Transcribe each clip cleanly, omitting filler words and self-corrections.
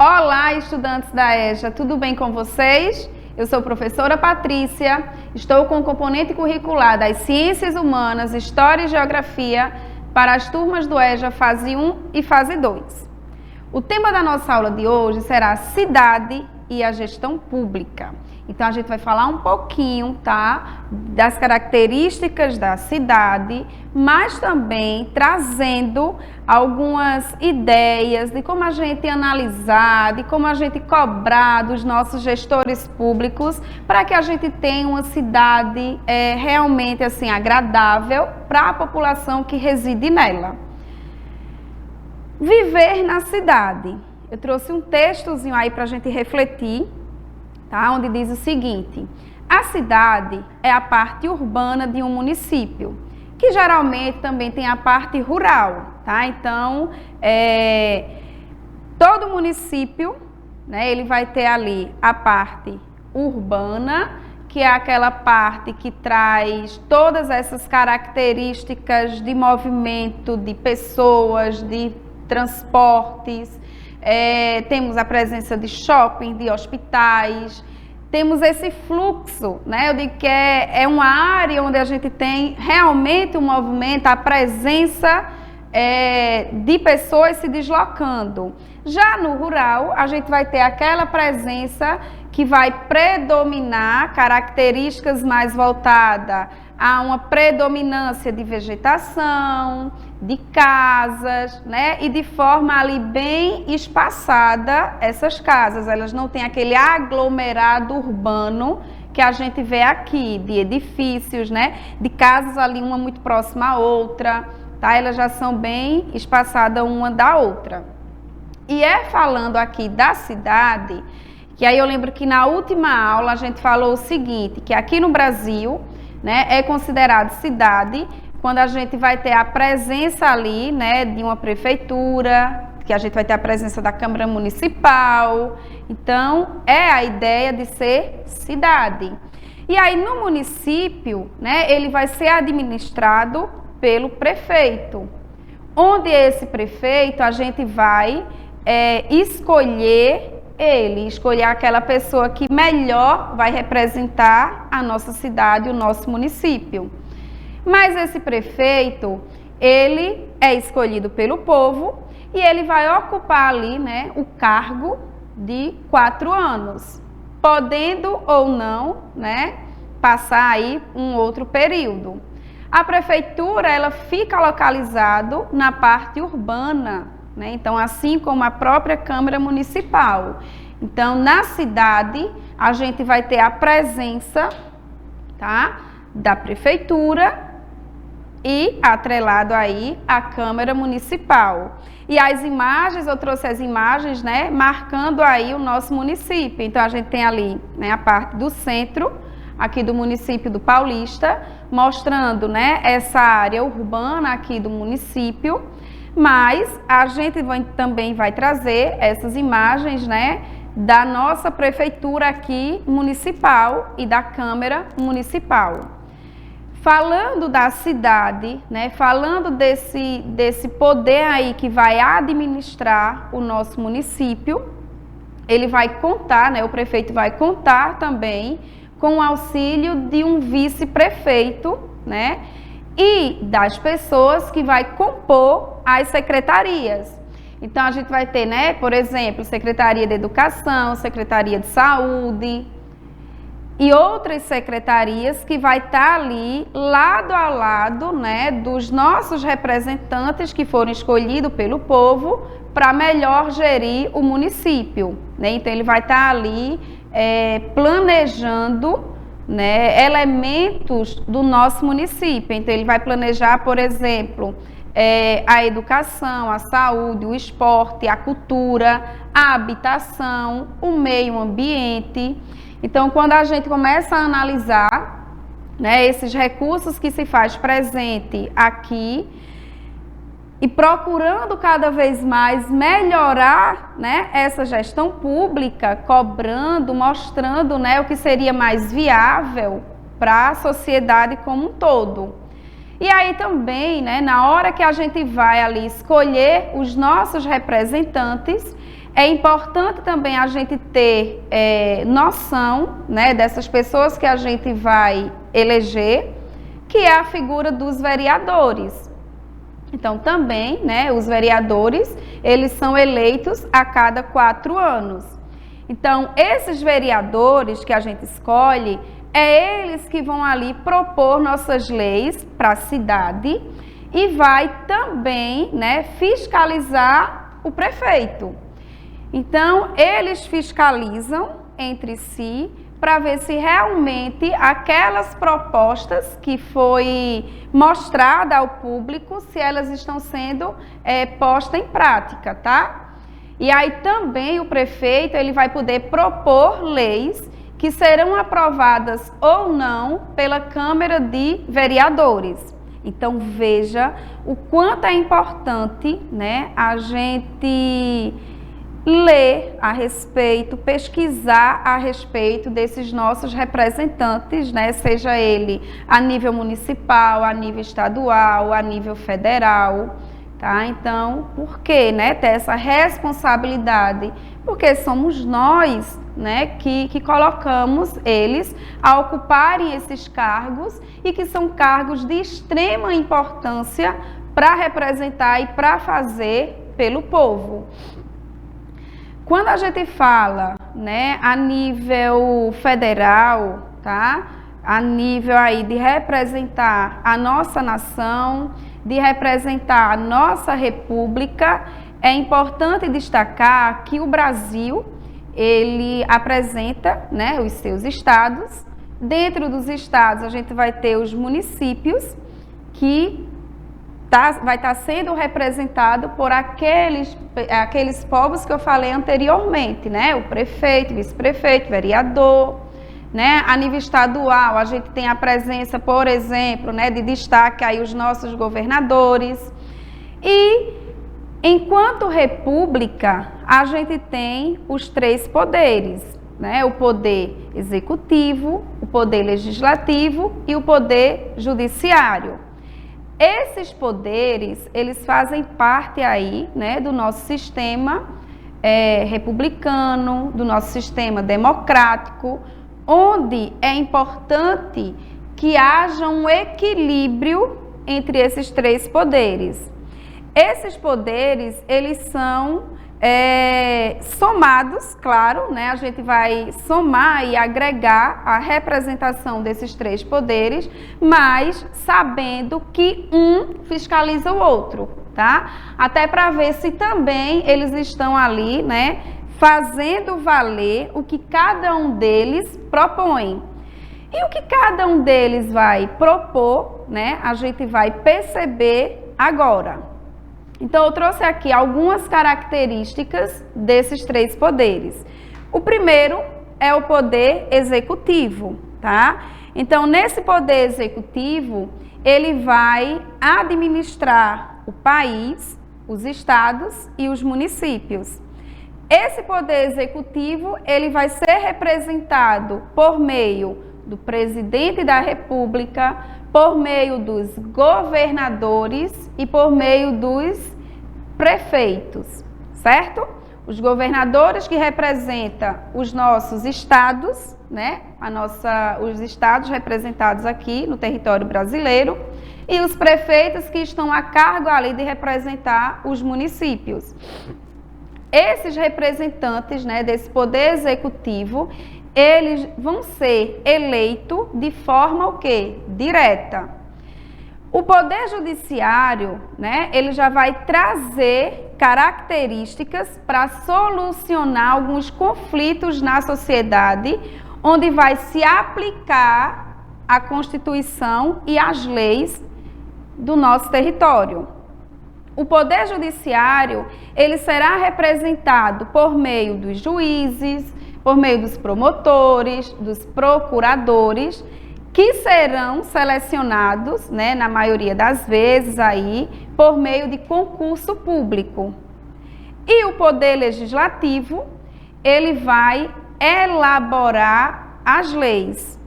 Olá, estudantes da EJA, tudo bem com vocês? Eu sou a professora Patrícia, estou com o componente curricular das Ciências Humanas, História e Geografia para as turmas do EJA fase 1 e fase 2. O tema da nossa aula de hoje será cidade e a gestão pública. Então, a gente vai falar um pouquinho, tá, das características da cidade, mas também trazendo algumas ideias de como a gente analisar, de como a gente cobrar dos nossos gestores públicos para que a gente tenha uma cidade realmente assim agradável para a população que reside nela. Viver na cidade. Eu trouxe um textozinho aí para a gente refletir, tá? Onde diz o seguinte: a cidade é a parte urbana de um município, que geralmente também tem a parte rural, tá? Então, todo município, né, ele vai ter ali a parte urbana, que é aquela parte que traz todas essas características de movimento de pessoas, de transportes, temos a presença de shopping, de hospitais, temos esse fluxo, né? Eu digo que é uma área onde a gente tem realmente um movimento, a presença de pessoas se deslocando. Já no rural, a gente vai ter aquela presença que vai predominar características mais voltadas a uma predominância de vegetação, de casas, né? E de forma ali bem espaçada essas casas. Elas não têm aquele aglomerado urbano que a gente vê aqui, de edifícios, né? De casas ali uma muito próxima à outra, tá? Elas já são bem espaçadas uma da outra. E falando aqui da cidade, que aí eu lembro que na última aula a gente falou o seguinte, que aqui no Brasil, né, é considerado cidade quando a gente vai ter a presença ali, né, de uma prefeitura, que a gente vai ter a presença da Câmara Municipal. Então, é a ideia de ser cidade. E aí, no município, né, ele vai ser administrado pelo prefeito, onde esse prefeito a gente vai escolher aquela pessoa que melhor vai representar a nossa cidade, o nosso município. Mas esse prefeito, ele é escolhido pelo povo e ele vai ocupar ali, né, o cargo de 4 anos, podendo ou não, né, passar aí um outro período. A prefeitura, ela fica localizada na parte urbana, né? Então, assim como a própria Câmara Municipal. Então, na cidade, a gente vai ter a presença, tá, da prefeitura e atrelado aí a Câmara Municipal. E as imagens, eu trouxe as imagens, né, marcando aí o nosso município. Então, a gente tem ali, né, a parte do centro, aqui do município do Paulista, mostrando, né, essa área urbana aqui do município. Mas a gente também vai trazer essas imagens, né, da nossa prefeitura aqui municipal e da Câmara Municipal. Falando da cidade, né, falando desse poder aí que vai administrar o nosso município, ele vai contar, né, o prefeito vai contar também com o auxílio de um vice-prefeito, né, e das pessoas que vai compor as secretarias. Então, a gente vai ter, né, por exemplo, Secretaria de Educação, Secretaria de Saúde e outras secretarias que vai estar ali lado a lado, né, dos nossos representantes que foram escolhidos pelo povo para melhor gerir o município, né? Então, ele vai estar ali planejando, né, elementos do nosso município. Então, ele vai planejar, por exemplo, a educação, a saúde, o esporte, a cultura, a habitação, o meio ambiente. Então, quando a gente começa a analisar, né, esses recursos que se faz presente aqui e procurando cada vez mais melhorar, né, essa gestão pública, cobrando, mostrando, né, o que seria mais viável para a sociedade como um todo. E aí também, né, na hora que a gente vai ali escolher os nossos representantes, É importante também a gente ter noção, né, dessas pessoas que a gente vai eleger, que é a figura dos vereadores. Então, também, né, os vereadores, eles são eleitos a cada 4 anos. Então, esses vereadores que a gente escolhe, é eles que vão ali propor nossas leis para a cidade e vai também, né, fiscalizar o prefeito. Então, eles fiscalizam entre si para ver se realmente aquelas propostas que foi mostrada ao público, se elas estão sendo postas em prática, tá? E aí também o prefeito, ele vai poder propor leis que serão aprovadas ou não pela Câmara de Vereadores. Então, veja o quanto é importante, né, a gente ler a respeito, pesquisar a respeito desses nossos representantes, né? Seja ele a nível municipal, a nível estadual, a nível federal, tá? Então, por que, né, ter essa responsabilidade? Porque somos nós, né, que colocamos eles a ocuparem esses cargos e que são cargos de extrema importância para representar e para fazer pelo povo. Quando a gente fala, né, a nível federal, tá? A nível aí de representar a nossa nação, de representar a nossa república, é importante destacar que o Brasil, ele apresenta, né, os seus estados. Dentro dos estados, a gente vai ter os municípios, que vai estar sendo representado por aqueles povos que eu falei anteriormente, né? O prefeito, vice-prefeito, vereador, né? A nível estadual, a gente tem a presença, por exemplo, né, de destaque aí os nossos governadores. E enquanto república, a gente tem os 3 poderes, né? O poder executivo, o poder legislativo e o poder judiciário. Esses poderes, eles fazem parte aí, né, do nosso sistema republicano, do nosso sistema democrático, onde é importante que haja um equilíbrio entre esses 3 poderes. Esses poderes, eles são somados, claro, né? A gente vai somar e agregar a representação desses 3 poderes, mas sabendo que um fiscaliza o outro, tá? Até para ver se também eles estão ali, né, fazendo valer o que cada um deles propõe. E o que cada um deles vai propor, né, a gente vai perceber agora. Então, eu trouxe aqui algumas características desses 3 poderes. O primeiro é o poder executivo, tá? Então, nesse poder executivo, ele vai administrar o país, os estados e os municípios. Esse poder executivo, ele vai ser representado por meio do presidente da República, por meio dos governadores e por meio dos prefeitos, certo? Os governadores que representam os nossos estados, né? Os estados representados aqui no território brasileiro, e os prefeitos que estão a cargo ali de representar os municípios. Esses representantes, né, desse poder executivo, eles vão ser eleitos de forma o quê? Direta. O poder judiciário, né, ele já vai trazer características para solucionar alguns conflitos na sociedade, onde vai se aplicar a Constituição e as leis do nosso território. O poder judiciário, ele será representado por meio dos juízes, por meio dos promotores, dos procuradores, que serão selecionados, né, na maioria das vezes aí, por meio de concurso público. E o poder legislativo, ele vai elaborar as leis.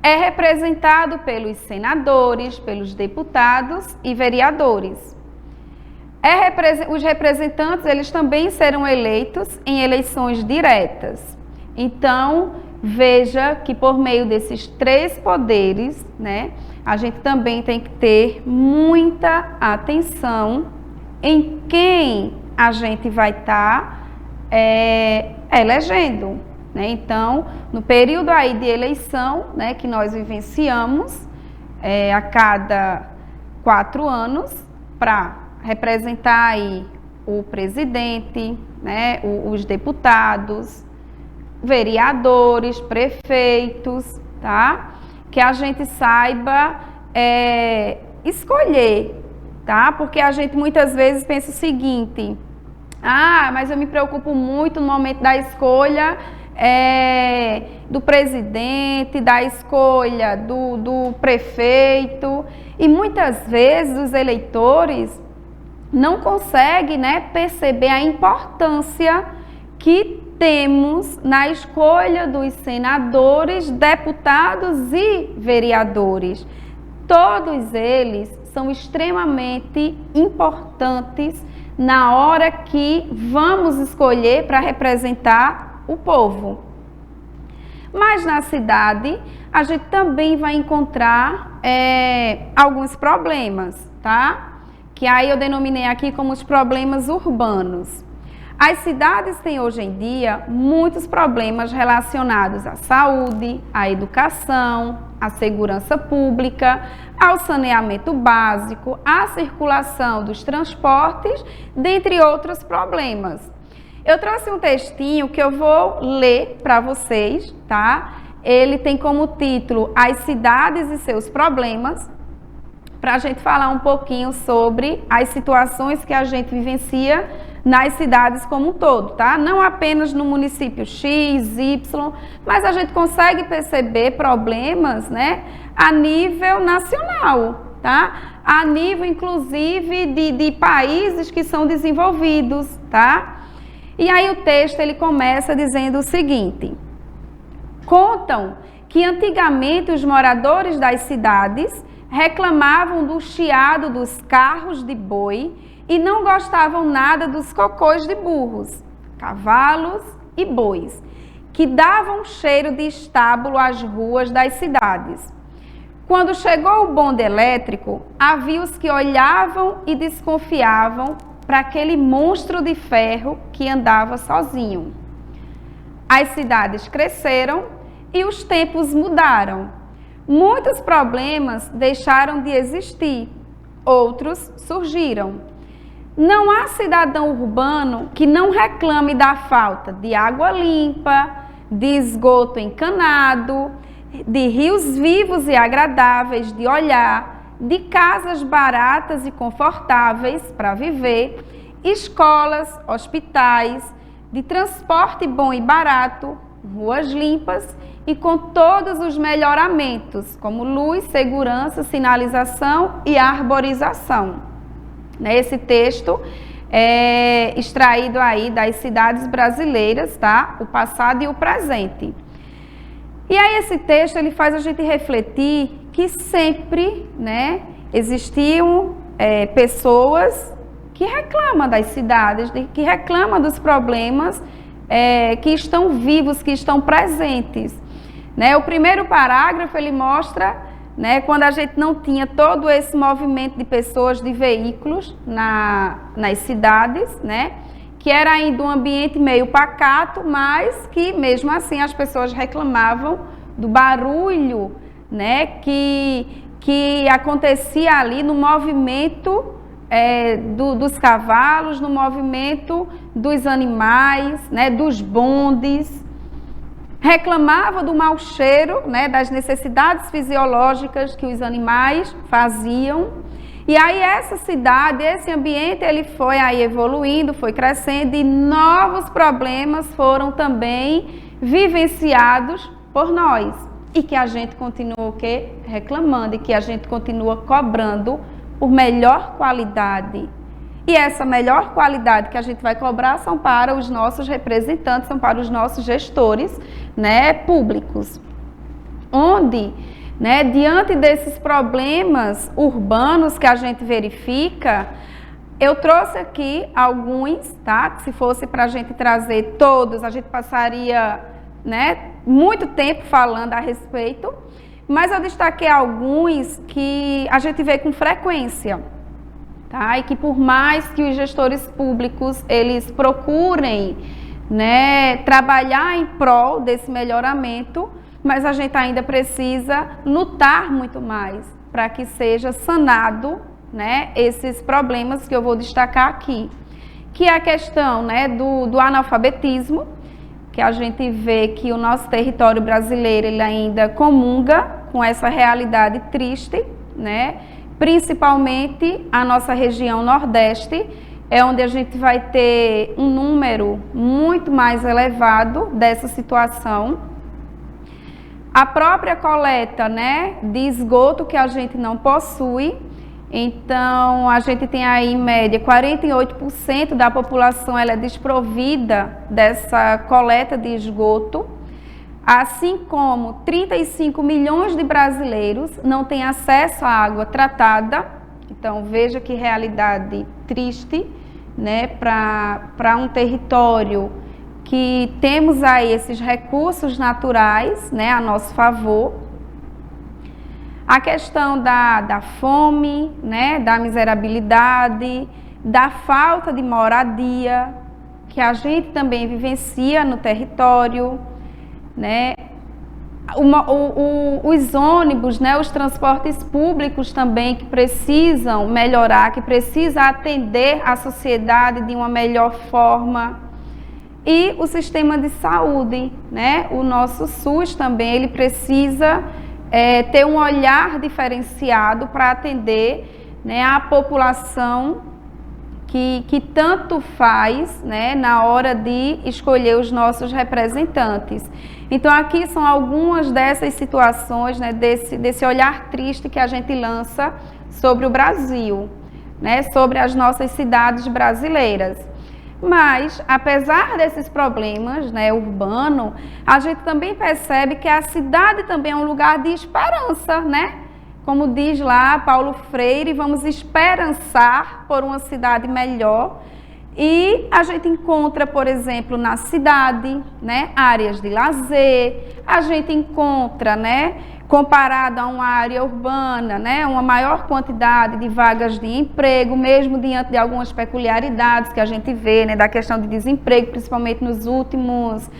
É representado pelos senadores, pelos deputados e vereadores. Os representantes, eles também serão eleitos em eleições diretas. Então, veja que por meio desses 3 poderes, né, a gente também tem que ter muita atenção em quem a gente vai estar elegendo, né? Então, no período aí de eleição, né, que nós vivenciamos a cada 4 anos, para representar aí o presidente, né, os deputados, vereadores, prefeitos, tá? Que a gente saiba escolher, tá? Porque a gente muitas vezes pensa o seguinte: ah, mas eu me preocupo muito no momento da escolha do presidente, da escolha do prefeito, e muitas vezes os eleitores não conseguem, né, perceber a importância que temos na escolha dos senadores, deputados e vereadores. Todos eles são extremamente importantes na hora que vamos escolher para representar o povo. Mas na cidade, a gente também vai encontrar alguns problemas, tá? Que aí eu denominei aqui como os problemas urbanos. As cidades têm hoje em dia muitos problemas relacionados à saúde, à educação, à segurança pública, ao saneamento básico, à circulação dos transportes, dentre outros problemas. Eu trouxe um textinho que eu vou ler para vocês, tá? Ele tem como título As Cidades e Seus Problemas, para a gente falar um pouquinho sobre as situações que a gente vivencia nas cidades como um todo, tá? Não apenas no município X, Y, mas a gente consegue perceber problemas, né, a nível nacional, tá? A nível, inclusive, de países que são desenvolvidos, tá? E aí o texto, ele começa dizendo o seguinte: contam que antigamente os moradores das cidades reclamavam do chiado dos carros de boi e não gostavam nada dos cocôs de burros, cavalos e bois, que davam cheiro de estábulo às ruas das cidades. Quando chegou o bonde elétrico, havia os que olhavam e desconfiavam para aquele monstro de ferro que andava sozinho. As cidades cresceram e os tempos mudaram. Muitos problemas deixaram de existir, outros surgiram. Não há cidadão urbano que não reclame da falta de água limpa, de esgoto encanado, de rios vivos e agradáveis de olhar, de casas baratas e confortáveis para viver, escolas, hospitais, de transporte bom e barato, ruas limpas e com todos os melhoramentos, como luz, segurança, sinalização e arborização. Esse texto é extraído aí das cidades brasileiras, tá? O passado e o presente. E aí esse texto, ele faz a gente refletir que sempre, né, existiam pessoas que reclamam das cidades, que reclamam dos problemas que estão vivos, que estão presentes. Né? O primeiro parágrafo, ele mostra, né, quando a gente não tinha todo esse movimento de pessoas, de veículos nas cidades, né, que era ainda um ambiente meio pacato, mas que mesmo assim as pessoas reclamavam do barulho, né, que acontecia ali no movimento dos cavalos, no movimento dos animais, né, dos bondes. Reclamava do mau cheiro, né, das necessidades fisiológicas que os animais faziam. E aí essa cidade, esse ambiente, ele foi aí evoluindo, foi crescendo e novos problemas foram também vivenciados por nós. E que a gente continua o quê? Reclamando, e que a gente continua cobrando por melhor qualidade. E essa melhor qualidade que a gente vai cobrar são para os nossos representantes, são para os nossos gestores, né, públicos. Onde, né, diante desses problemas urbanos que a gente verifica, Eu trouxe aqui alguns, tá? Que se fosse para a gente trazer todos, a gente passaria, né, muito tempo falando a respeito, mas eu destaquei alguns que a gente vê com frequência, tá? E que por mais que os gestores públicos, eles procurem, né, trabalhar em prol desse melhoramento, mas a gente ainda precisa lutar muito mais para que seja sanado, né, esses problemas que eu vou destacar aqui, que é a questão, né, do analfabetismo, que a gente vê que o nosso território brasileiro ele ainda comunga com essa realidade triste, né, principalmente a nossa região Nordeste, é onde a gente vai ter um número muito mais elevado dessa situação. A própria coleta, né, de esgoto que a gente não possui. Então, a gente tem aí, em média, 48% da população ela é desprovida dessa coleta de esgoto, assim como 35 milhões de brasileiros não têm acesso à água tratada. Então, veja que realidade triste, né, para um território que temos aí esses recursos naturais, né, a nosso favor. A questão da fome, né, da miserabilidade, da falta de moradia, que a gente também vivencia no território, né? Os ônibus, né, os transportes públicos também que precisam melhorar, que precisam atender a sociedade de uma melhor forma. E o sistema de saúde, né? O nosso SUS também, ele precisa ter um olhar diferenciado para atender, né, a população que tanto faz, né, na hora de escolher os nossos representantes. Então, aqui são algumas dessas situações, né, desse olhar triste que a gente lança sobre o Brasil, né, sobre as nossas cidades brasileiras. Mas, apesar desses problemas, né, urbanos, a gente também percebe que a cidade também é um lugar de esperança, né? Como diz lá Paulo Freire, vamos esperançar por uma cidade melhor. E a gente encontra, por exemplo, na cidade, né, áreas de lazer, a gente encontra, né, comparado a uma área urbana, né, uma maior quantidade de vagas de emprego, mesmo diante de algumas peculiaridades que a gente vê, né, da questão de desemprego, principalmente nos últimos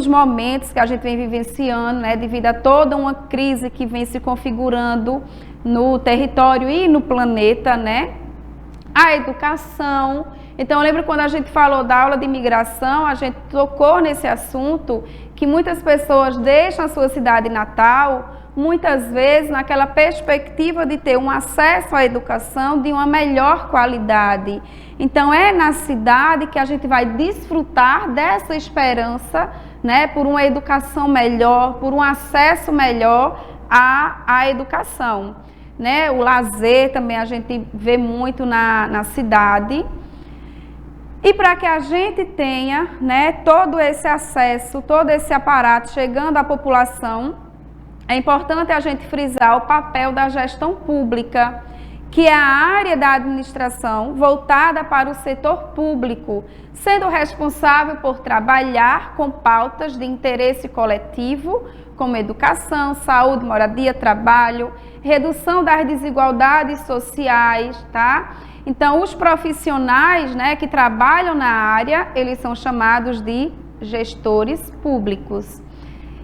momentos que a gente vem vivenciando, né, devido a toda uma crise que vem se configurando no território e no planeta, né? A educação. Então, eu lembro quando a gente falou da aula de imigração, a gente tocou nesse assunto, que muitas pessoas deixam a sua cidade natal, muitas vezes naquela perspectiva de ter um acesso à educação de uma melhor qualidade. Então, é na cidade que a gente vai desfrutar dessa esperança, né, por uma educação melhor, por um acesso melhor à educação. Né, o lazer também a gente vê muito na cidade. E para que a gente tenha, né, todo esse acesso, todo esse aparato chegando à população, é importante a gente frisar o papel da gestão pública, que é a área da administração voltada para o setor público, sendo responsável por trabalhar com pautas de interesse coletivo, como educação, saúde, moradia, trabalho, redução das desigualdades sociais, tá? Então, os profissionais, né, que trabalham na área, eles são chamados de gestores públicos.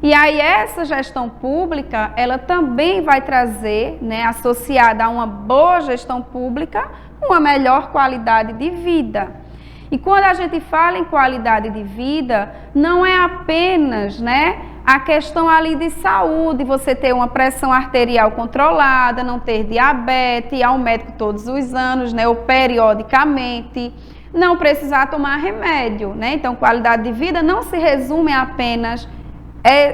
E aí, essa gestão pública, ela também vai trazer, né, associada a uma boa gestão pública, uma melhor qualidade de vida. E quando a gente fala em qualidade de vida, não é apenas, né, a questão ali de saúde, você ter uma pressão arterial controlada, não ter diabetes, ir ao médico todos os anos, né, ou periodicamente, não precisar tomar remédio, né? Então, qualidade de vida não se resume a apenas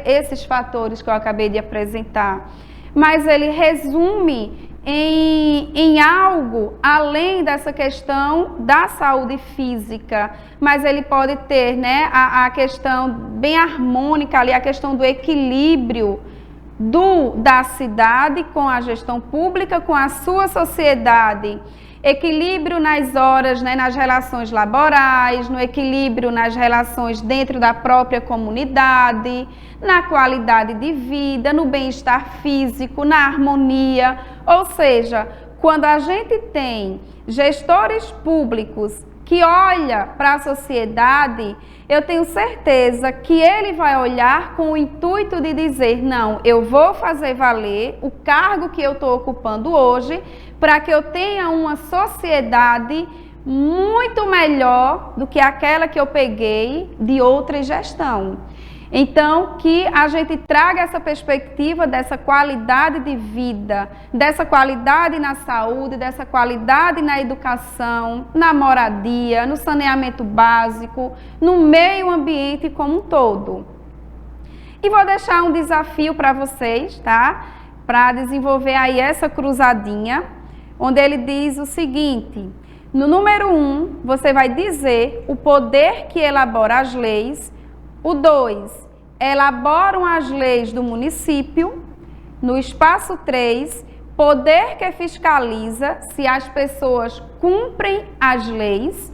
esses fatores que eu acabei de apresentar, mas ele resume em algo além dessa questão da saúde física, mas ele pode ter, né, a questão bem harmônica ali, a questão do equilíbrio da cidade com a gestão pública, com a sua sociedade. equilíbrio nas horas, né, nas relações laborais, no equilíbrio nas relações dentro da própria comunidade, na qualidade de vida, no bem-estar físico, na harmonia. Ou seja, quando a gente tem gestores públicos que olha para a sociedade, eu tenho certeza que ele vai olhar com o intuito de dizer, não, eu vou fazer valer o cargo que eu estou ocupando hoje para que eu tenha uma sociedade muito melhor do que aquela que eu peguei de outra gestão. Então, que a gente traga essa perspectiva dessa qualidade de vida, dessa qualidade na saúde, dessa qualidade na educação, na moradia, no saneamento básico, no meio ambiente como um todo. E vou deixar um desafio para vocês, tá? Para desenvolver aí essa cruzadinha, onde ele diz o seguinte: no número 1, você vai dizer o poder que elabora as leis. O 2, elaboram as leis do município. No espaço 3, poder que fiscaliza se as pessoas cumprem as leis.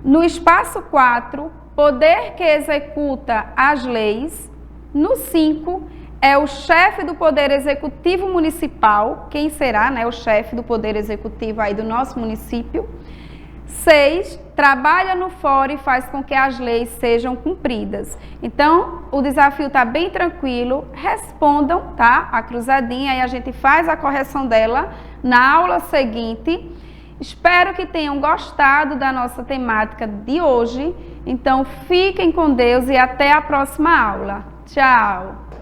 No espaço 4, poder que executa as leis. No 5, é o chefe do Poder Executivo Municipal. Quem será, né, o chefe do Poder Executivo aí do nosso município? 6, trabalha no fórum e faz com que as leis sejam cumpridas. Então, o desafio está bem tranquilo. Respondam, tá? A cruzadinha e a gente faz a correção dela na aula seguinte. Espero que tenham gostado da nossa temática de hoje. Então, fiquem com Deus e até a próxima aula. Tchau!